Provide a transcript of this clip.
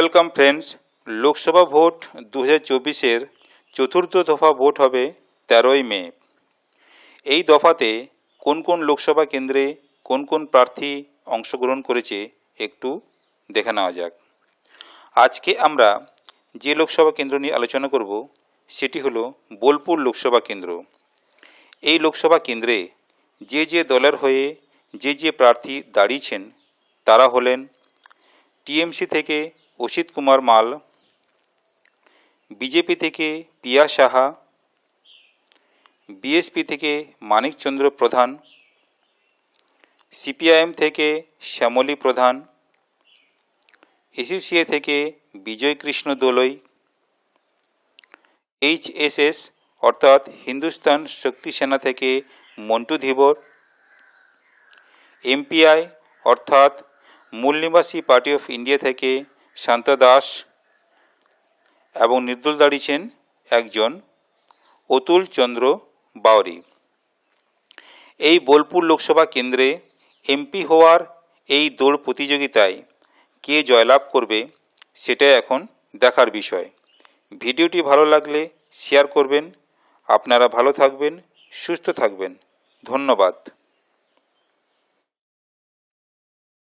Welcome friends. Lok Sabha ভোট 2024-এর চতুর্থ দফা ভোট হবে 13ই মে। এই দফাতে কোন কোন লোকসভা কেন্দ্রে কোন কোন প্রার্থী অংশগ্রহণ করেছে একটু দেখে নেওয়া যাক। আজকে আমরা যে লোকসভা কেন্দ্র নিয়ে আলোচনা করব সেটি হলো বোলপুর লোকসভা কেন্দ্র। এই লোকসভা কেন্দ্রে যে দলের হয়ে যে প্রার্থী দাঁড়িয়েছেন তারা হলেন টিএমসি থেকে অসিত কুমার মাল, বিজেপি থেকে পিয়া সাহা, বিএসপি থেকে মানিকচন্দ্র প্রধান, সিপিআইএম থেকে শ্যামলী প্রধান, এসইউসিআই থেকে বিজয় কৃষ্ণ দোলই, এইচএসএস অর্থাৎ হিন্দুস্তান শক্তি সেনা থেকে মন্টু ধীবর, এমপিআই অর্থাৎ মূল নিবাসী পার্টি অফ ইন্ডিয়া থেকে শান্তা দাস এবং নির্দল দাঁড়িয়েছেন একজন অতুল চন্দ্র বাউরি। এই বোলপুর লোকসভা কেন্দ্রে এমপি হওয়ার এই দৌড় প্রতিযোগিতায় কে জয়লাভ করবে সেটাই এখন দেখার বিষয়। ভিডিওটি ভালো লাগলে শেয়ার করবেন। আপনারা ভালো থাকবেন, সুস্থ থাকবেন। ধন্যবাদ।